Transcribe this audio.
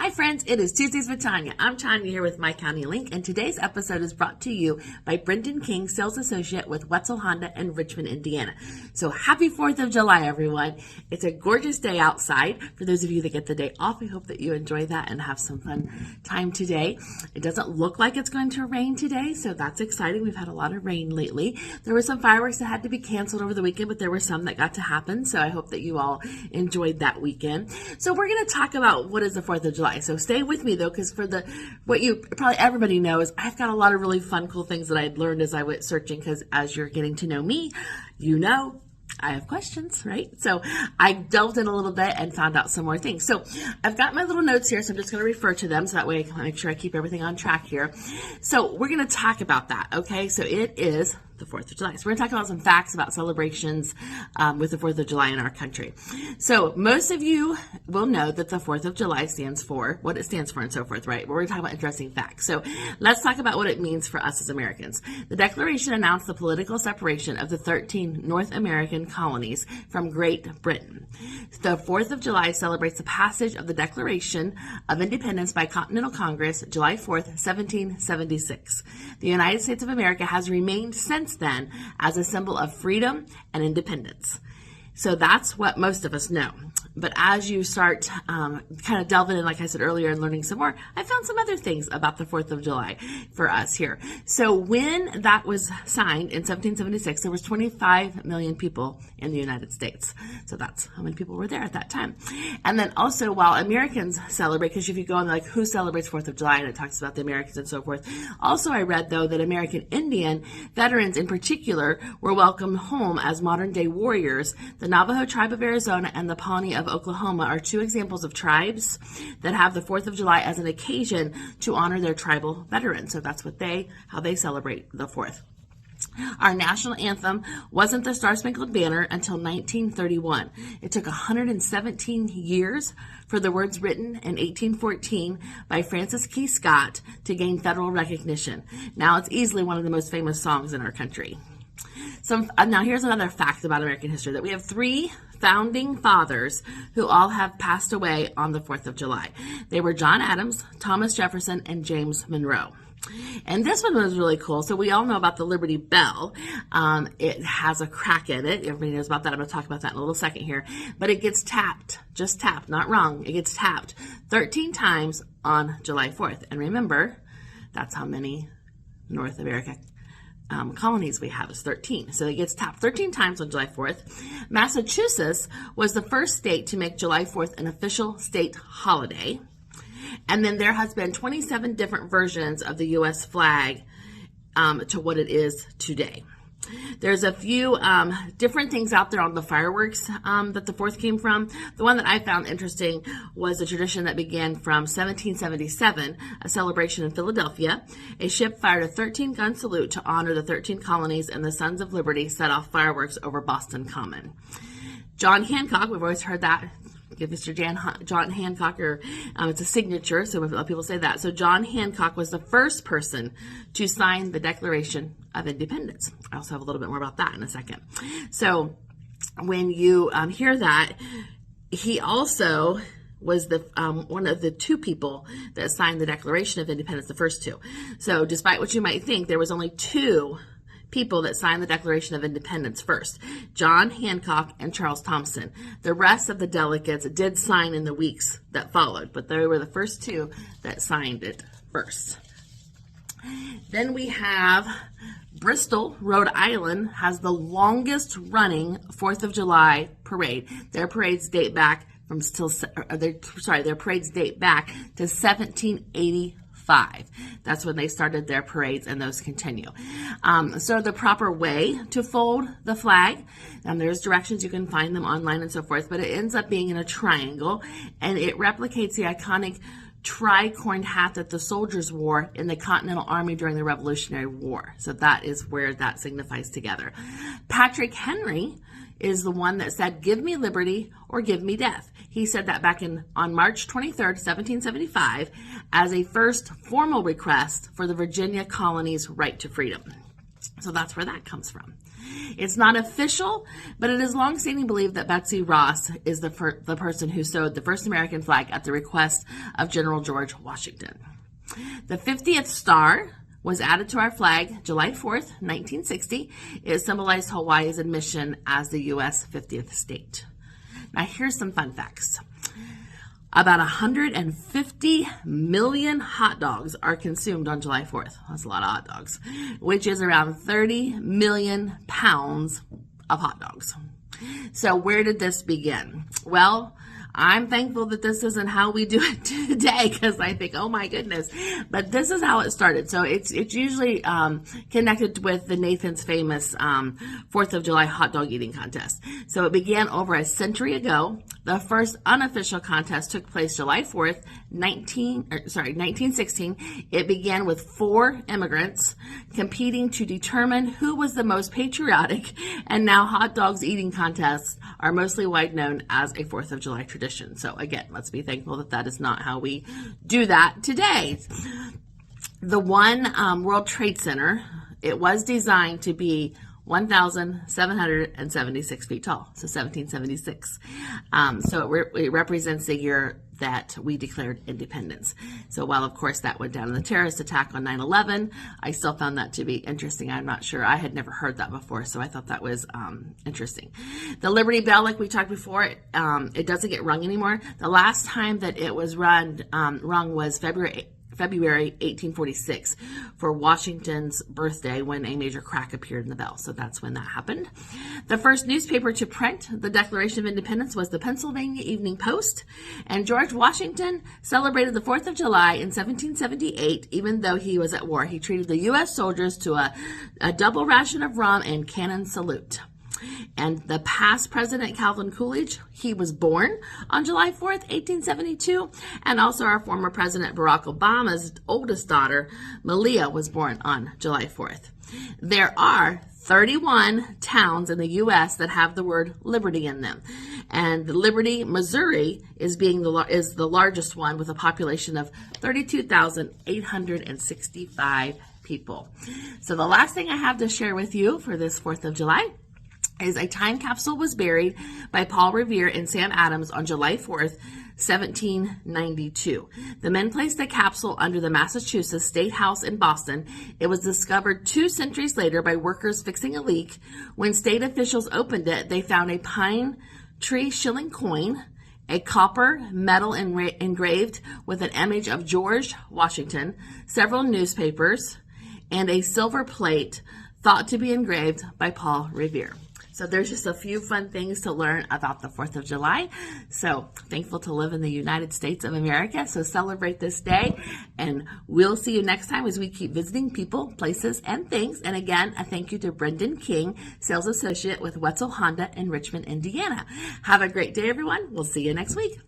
Hi friends, it is Tuesdays with Tonya. I'm Tonya here with My County Link, and today's episode is brought to you by Brendan King, Sales Associate with Wetzel Honda in Richmond, Indiana. So happy 4th of July, everyone. It's a gorgeous day outside. For those of you that get the day off, I hope that you enjoy that and have some fun time today. It doesn't look like it's going to rain today, so that's exciting. We've had a lot of rain lately. There were some fireworks that had to be canceled over the weekend, but there were some that got to happen, so I hope that you all enjoyed that weekend. So we're going to talk about what is the 4th of July. So stay with me though, because for what you probably everybody knows, I've got a lot of really fun, cool things that I'd learned as I went searching, because as you're getting to know me, you know I have questions, right? So I delved in a little bit and found out some more things. So I've got my little notes here, so I'm just going to refer to them so that way I can make sure I keep everything on track here. So we're going to talk about that, okay? So it is the 4th of July. So we're going to talk about some facts about celebrations with the 4th of July in our country. So most of you will know that the 4th of July stands for what it stands for and so forth, right? But we're going to talk about interesting facts. So let's talk about what it means for us as Americans. The Declaration announced the political separation of the 13 North American colonies from Great Britain. The 4th of July celebrates the passage of the Declaration of Independence by Continental Congress, July 4th, 1776. The United States of America has remained since then as a symbol of freedom and independence. So that's what most of us know. But as you start kind of delving in, like I said earlier, and learning some more, I found some other things about the 4th of July for us here. So when that was signed in 1776, there was 25 million people in the United States. So that's how many people were there at that time. And then also, while Americans celebrate, because if you go on like who celebrates 4th of July, and it talks about the Americans and so forth. Also, I read, though, that American Indian veterans in particular were welcomed home as modern-day warriors. The Navajo tribe of Arizona and the Pawnee of Oklahoma are two examples of tribes that have the 4th of July as an occasion to honor their tribal veterans. So that's how they celebrate the 4th. Our national anthem wasn't the Star Spangled Banner until 1931. It took 117 years for the words written in 1814 by Francis Key Scott to gain federal recognition. Now it's easily one of the most famous songs in our country. Now here's another fact about American history, that we have 3 founding fathers who all have passed away on the 4th of July. They were John Adams, Thomas Jefferson, and James Monroe. And this one was really cool. So we all know about the Liberty Bell. It has a crack in it. Everybody knows about that. I'm going to talk about that in a little second here. But it gets tapped, just tapped, not wrong. It gets tapped 13 times on July 4th. And remember, that's how many North America colonies we have, is 13. So it gets tapped 13 times on July 4th. Massachusetts was the first state to make July 4th an official state holiday. And then there has been 27 different versions of the U.S. flag to what it is today. There's a few different things out there on the fireworks that the 4th came from. The one that I found interesting was a tradition that began from 1777, a celebration in Philadelphia. A ship fired a 13-gun salute to honor the 13 colonies, and the Sons of Liberty set off fireworks over Boston Common. John Hancock, we've always heard that. Give Mr. John Hancock, or it's a signature, so a lot of people say that. So John Hancock was the first person to sign the Declaration of Independence. I also have a little bit more about that in a second. So when you hear that, he also was the one of the 2 people that signed the Declaration of Independence, the first 2. So despite what you might think, there was only 2 people that signed the Declaration of Independence first, John Hancock and Charles Thompson. The rest of the delegates did sign in the weeks that followed, but they were the first 2 that signed it first. Then we have Bristol, Rhode Island, has the longest running 4th of July parade. Their parades date back their parades date back to 1785. That's when they started their parades, and those continue. So the proper way to fold the flag, there's directions, you can find them online and so forth, but it ends up being in a triangle, and it replicates the iconic tricorn hat that the soldiers wore in the Continental Army during the Revolutionary War. So that is where that signifies together. Patrick Henry is the one that said, "Give me liberty or give me death." He said that back on March 23rd, 1775, as a first formal request for the Virginia colony's right to freedom. So that's where that comes from. It's not official, but it is long-standing believed that Betsy Ross is the person who sewed the first American flag at the request of General George Washington. The 50th star was added to our flag July 4th, 1960. It symbolized Hawaii's admission as the U.S. 50th state. Now, here's some fun facts. About 150 million hot dogs are consumed on July 4th. That's a lot of hot dogs, which is around 30 million pounds of hot dogs. So where did this begin? Well, I'm thankful that this isn't how we do it today, because I think, oh my goodness, but this is how it started. So it's usually connected with the Nathan's famous 4th of July hot dog eating contest. So it began over a century ago. The first unofficial contest took place July 4th, 1916. It began with 4 immigrants competing to determine who was the most patriotic, and now hot dogs eating contests are mostly wide known as a 4th of July tradition. So again, let's be thankful that that is not how we do that today. The One World Trade Center, it was designed to be 1,776 feet tall, so 1776. So it represents the year that we declared independence. So while, of course, that went down in the terrorist attack on 9/11, I still found that to be interesting. I'm not sure. I had never heard that before, so I thought that was interesting. The Liberty Bell, like we talked before, it doesn't get rung anymore. The last time that it was rung was February 1846 for Washington's birthday, when a major crack appeared in the bell. So that's when that happened. The first newspaper to print the Declaration of Independence was the Pennsylvania Evening Post. And George Washington celebrated the 4th of July in 1778, even though he was at war. He treated the U.S. soldiers to a double ration of rum and cannon salute. And the past President Calvin Coolidge, he was born on July 4th, 1872. And also our former President Barack Obama's oldest daughter, Malia, was born on July 4th. There are 31 towns in the U.S. that have the word Liberty in them. And Liberty, Missouri is the largest one, with a population of 32,865 people. So the last thing I have to share with you for this 4th of July is a time capsule was buried by Paul Revere and Sam Adams on July 4th, 1792. The men placed the capsule under the Massachusetts State House in Boston. It was discovered 2 centuries later by workers fixing a leak. When state officials opened it, they found a pine tree shilling coin, a copper medal engraved with an image of George Washington, several newspapers, and a silver plate thought to be engraved by Paul Revere. So there's just a few fun things to learn about the 4th of July. So thankful to live in the United States of America. So celebrate this day, and we'll see you next time as we keep visiting people, places, and things. And again, a thank you to Brendan King, Sales Associate with Wetzel Honda in Richmond, Indiana. Have a great day, everyone. We'll see you next week.